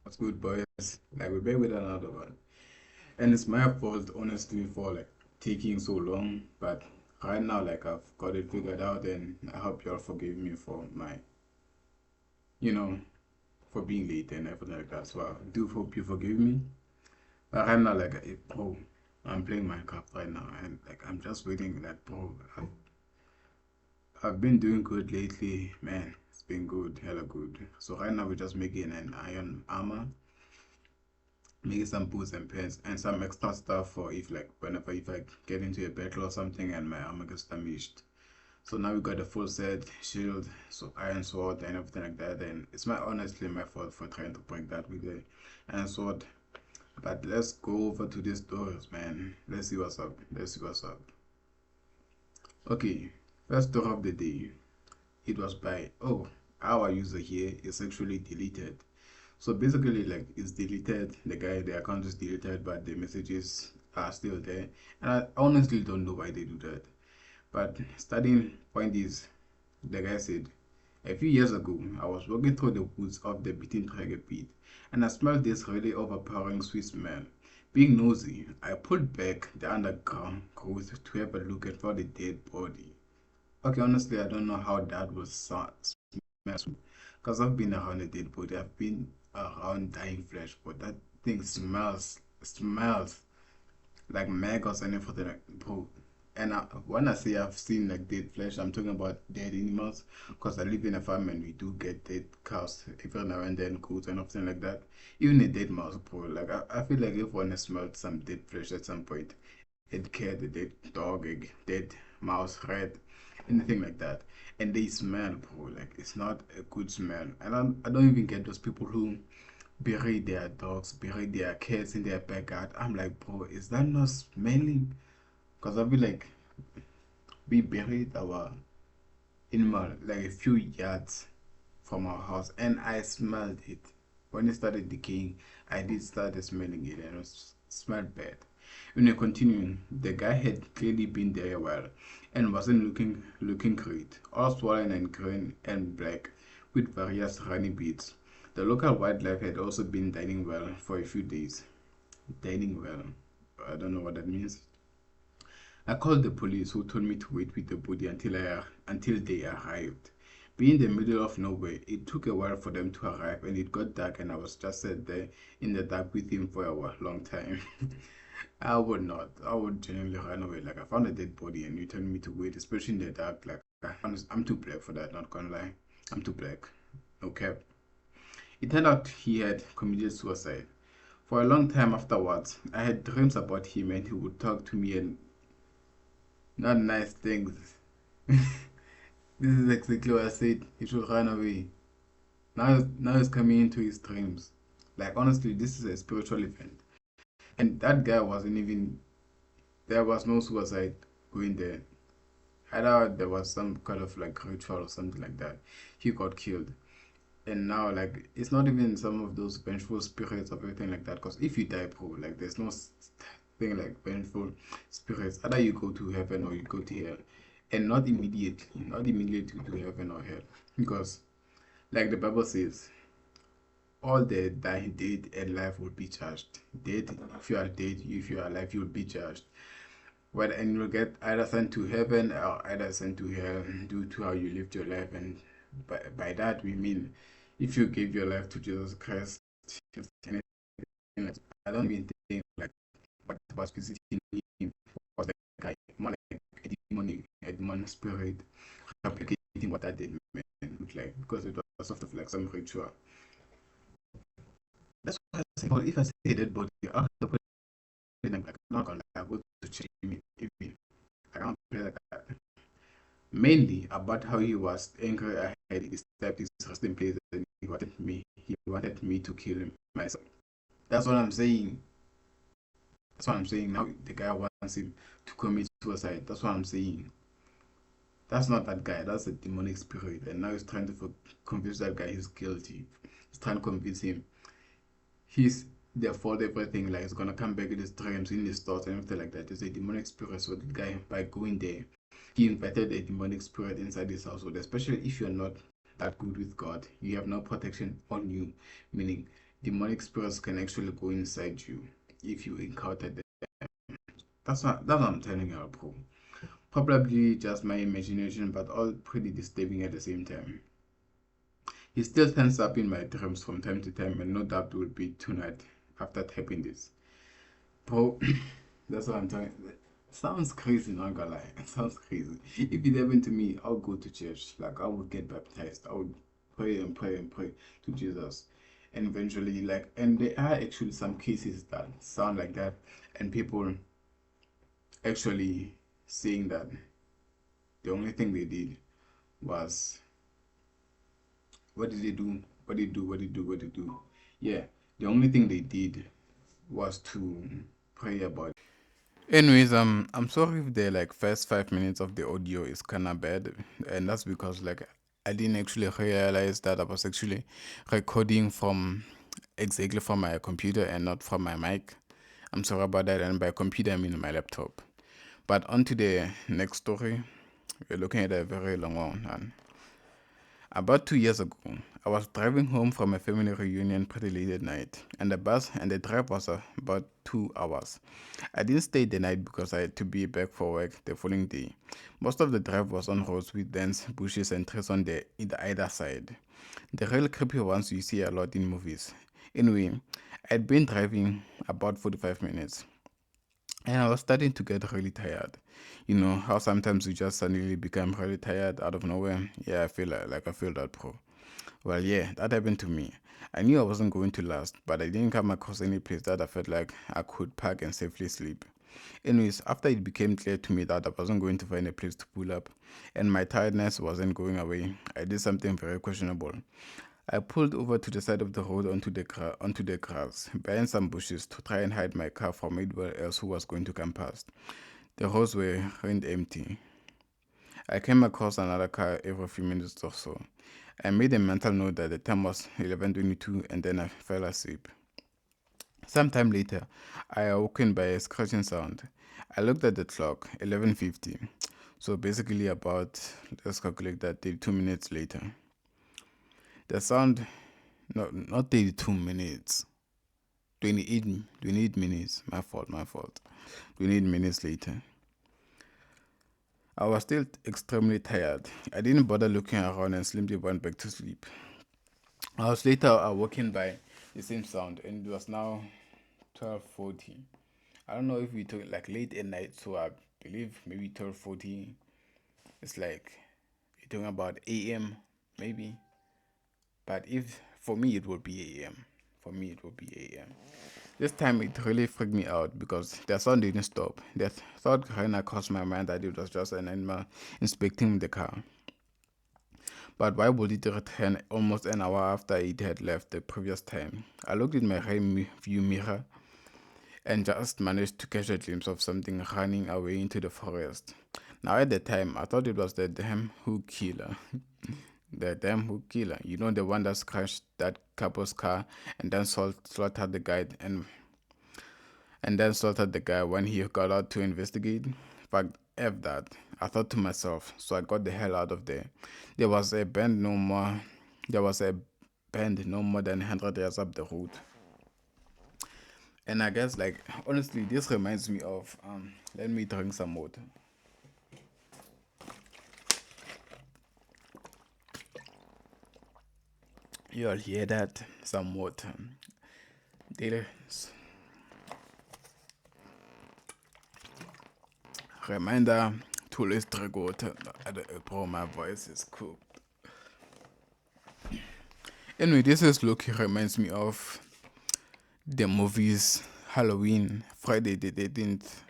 What's good, boys? Like we're back with another one, and it's my fault, honestly, for like taking so long. But right now, like I've got it figured out, and I hope y'all forgive me for my, you know, for being late and everything like that. So I do hope you forgive me. But right now, like, bro, I'm playing Minecraft right now, and like I'm just waiting. Like, bro, I've been doing good lately, man. It's been good, hella good. So right now, we're just making an iron armor, maybe some boots and pants and some extra stuff for if like whenever if I get into a battle or something and my armor gets damaged. So now we got a full set, shield, so iron sword and everything like that. And it's my honestly my fault for trying to break that with the iron sword. But let's go over to these doors, man. Let's see what's up. Let's see what's up. Okay, first door of the day. It was by our user here is actually deleted. So basically, like it's deleted. The account is deleted, but the messages are still there. And I honestly don't know why they do that. But starting point is, the guy said, a few years ago, I was walking through the woods of the beaten Tiger pit, and I smelled this really overpowering sweet smell. Being nosy, I pulled back the underground growth to have a look and found a dead body. Okay, honestly, I don't know how that was smell, because I've been around a dead body. I've been around dying flesh, but that thing smells like maggots and everything, like, bro. And when I say I've seen like dead flesh, I'm talking about dead animals, because I live in a farm and we do get dead cows every now and then, goats and everything like that. Even a dead mouse, bro. Like I feel like if one has smelled some dead flesh at some point, a cat, a dead dog, a dead mouse, rat, anything like that, and they smell, bro. Like it's not a good smell. And I don't even get those people who bury their dogs, bury their cats in their backyard. I'm like, bro, is that not smelling? Because I feel like we buried our animal like a few yards from our house, and I smelled it. When it started decaying, I did start smelling it, and it smelled bad. When you're continuing, the guy had clearly been there a while and wasn't looking great, all swollen and green and black, with various runny beads. The local wildlife had also been dining well for a few days. Dining well. I don't know what that means. I called the police, who told me to wait with the body until they arrived. Being in the middle of nowhere, it took a while for them to arrive, and it got dark, and I was just sat there in the dark with him for a long time. I would not. I would genuinely run away. Like I found a dead body, and you telling me to wait, especially in the dark. Like I'm too black for that. Not gonna lie, I'm too black. No cap. It turned out he had committed suicide. For a long time afterwards, I had dreams about him, and he would talk to me and not nice things. This is exactly what I said. He should run away. Now he's coming into his dreams. Like honestly, this is a spiritual event, and that guy wasn't even. There was no suicide going there. Either there was some kind of like ritual or something like that. He got killed, and now like it's not even some of those vengeful spirits or anything like that. Because if you die, bro, like there's no thing like vengeful spirits. Either you go to heaven or you go to hell, and not immediately to heaven or hell, because like the Bible says, all the dying dead and life will be judged. Dead, if you are dead, if you are alive, you'll be judged. Well, and you'll get either sent to heaven or either sent to hell due to how you lived your life. And by that we mean, if you gave your life to Jesus Christ, anything like, I don't even think like what was visiting him was like more like a demon spirit replicating what that dead man looked like, because it was sort of like some ritual. That's what I say. Well, if I say dead body, I'll put it like, I'm not gonna lie, I'll go to check him if I can't play like that. Mainly about how he was angry I had stepped his resting place, and he wanted me to kill him myself. That's what I'm saying. That's what I'm saying. Now the guy wants him to commit suicide. That's what I'm saying. That's not that guy. That's a demonic spirit. And now he's trying to convince that guy he's guilty. He's trying to convince him he's the fault everything. Like he's gonna come back in his dreams, in his thoughts, and everything like that. It's a demonic spirit. So the guy, by going there, he invited a demonic spirit inside his household. Especially if you're not that good with God, you have no protection on you. Meaning, demonic spirits can actually go inside you if you encounter them. That's what I'm telling you, bro. Probably just my imagination, but all pretty disturbing at the same time. He still turns up in my dreams from time to time, and no doubt will be tonight after tapping this. Bro, that's what I'm telling you. Sounds crazy, not gonna lie. It sounds crazy. If it happened to me, I'll go to church. Like, I would get baptized. I would pray and pray and pray to Jesus. And eventually, like, and there are actually some cases that sound like that, and people actually saying that the only thing they did was, what did they do? What did they do? What did they do? What did they do? Yeah, the only thing they did was to pray about. Anyways, I'm sorry if the like first 5 minutes of the audio is kinda bad, and that's because like I didn't actually realize that I was actually recording from exactly from my computer and not from my mic. I'm sorry about that, and by computer I mean my laptop. But on to the next story. We're looking at a very long one. And about 2 years ago, I was driving home from a family reunion pretty late at night, and the drive was about 2 hours. I didn't stay the night because I had to be back for work the following day. Most of the drive was on roads with dense bushes and trees on the either side. The real creepy ones you see a lot in movies. Anyway, I'd been driving about 45 minutes and I was starting to get really tired. You know how sometimes you just suddenly become really tired out of nowhere? Yeah, I feel like I feel that, bro. Well, yeah, that happened to me. I knew I wasn't going to last, but I didn't come across any place that I felt like I could park and safely sleep. Anyways, after it became clear to me that I wasn't going to find a place to pull up and my tiredness wasn't going away, I did something very questionable. I pulled over to the side of the road onto the grass, behind some bushes, to try and hide my car from anyone else who was going to come past. The roads were rained empty. I came across another car every few minutes or so. I made a mental note that the time was 11:22, and then I fell asleep. Sometime later, I awoken by a scratching sound. I looked at the clock, 11:50. So basically about, let's calculate that, 32 minutes later. The sound, no, not 32 minutes, 28 minutes, my fault. 28 minutes later. I was still extremely tired. I didn't bother looking around and simply went back to sleep. Hours later, awoken by the same sound, and it was now 12:40. I don't know if we took like late at night, so I believe maybe 12:40. It's like you're talking about AM, maybe. But if for me it would be AM. For me it would be AM. This time it really freaked me out because the sound didn't stop. The thought kinda crossed my mind that it was just an animal inspecting the car. But why would it return almost an hour after it had left the previous time? I looked in my rear view mirror and just managed to catch a glimpse of something running away into the forest. Now at the time, I thought it was the damn hook killer. The damn hook killer. You know, the one that crashed that couple's car and then slaughtered the guy and then slaughtered the guy when he got out to investigate. But F that. I thought to myself, so I got the hell out of there. There was a bend no more there was a bend no more than 100 yards up the road. And I guess like honestly this reminds me of let me drink some water. You all hear that? Some water. This reminder to always drink water. Bro, my voice is cooked. Anyway, this is Loki reminds me of the movies Halloween, Friday the 13th,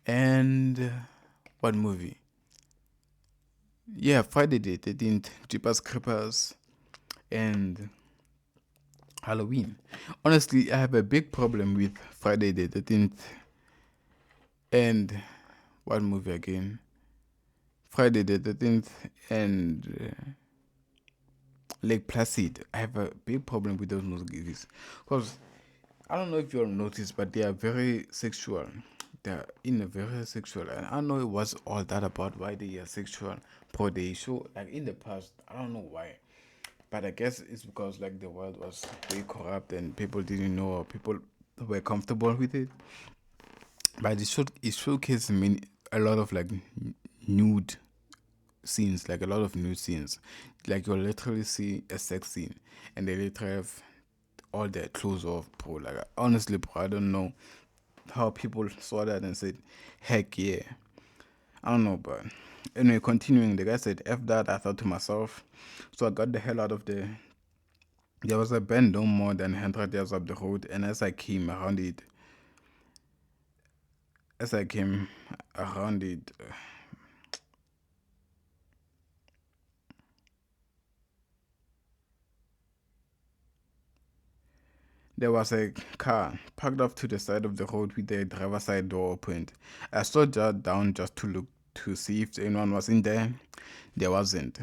and what movie? Yeah, Friday the 13th, Jeepers Creepers, and Halloween. Honestly, I have a big problem with Friday the 13th and what movie again? Friday the 13th and Lake Placid. I have a big problem with those movies because I don't know if you all noticed, but they are very sexual. They are in a very sexual, and I don't know what's all that about. Why they are sexual? But they show like in the past. I don't know why. But I guess it's because like the world was way corrupt and people didn't know, or people were comfortable with it. But it showcased a lot of like nude scenes, like a lot of nude scenes. Like you'll literally see a sex scene and they literally have all their clothes off, bro. Like honestly, bro, I don't know how people saw that and said, heck yeah. I don't know, but anyway, continuing, the guy said, F that. I thought to myself. So I got the hell out of there. There was a bend no more than 100 yards up the road, and as I came around it, there was a car parked off to the side of the road with the driver's side door opened. I slowed down just to look to see if anyone was in there. There wasn't.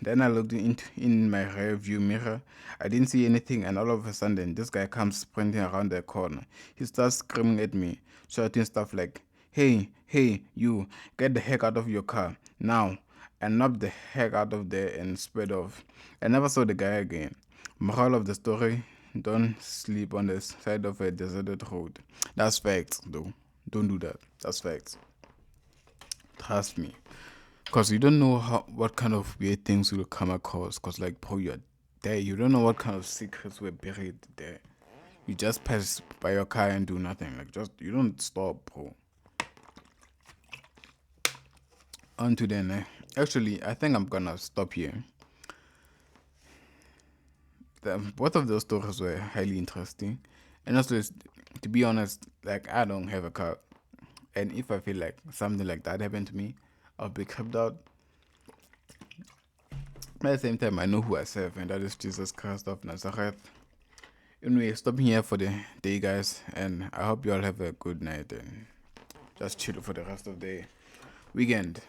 Then I looked in my rear view mirror. I didn't see anything, and all of a sudden, this guy comes sprinting around the corner. He starts screaming at me, shouting stuff like, "Hey, hey, you, get the heck out of your car, now!" I knocked the heck out of there and sped off. I never saw the guy again. Moral of the story, don't sleep on the side of a deserted road. That's facts, though. Don't do that. That's facts. Trust me. Because you don't know what kind of weird things you'll come across. Because, like, bro, you're there. You don't know what kind of secrets were buried there. You just pass by your car and do nothing. Like, you don't stop, bro. On to then. Actually, I think I'm gonna stop here. Both of those stories were highly interesting. And also, to be honest, like, I don't have a car. And if I feel like something like that happened to me, I'll be creeped out. At the same time, I know who I serve, and that is Jesus Christ of Nazareth. Anyway, stopping here for the day, guys, and I hope you all have a good night and just chill for the rest of the weekend.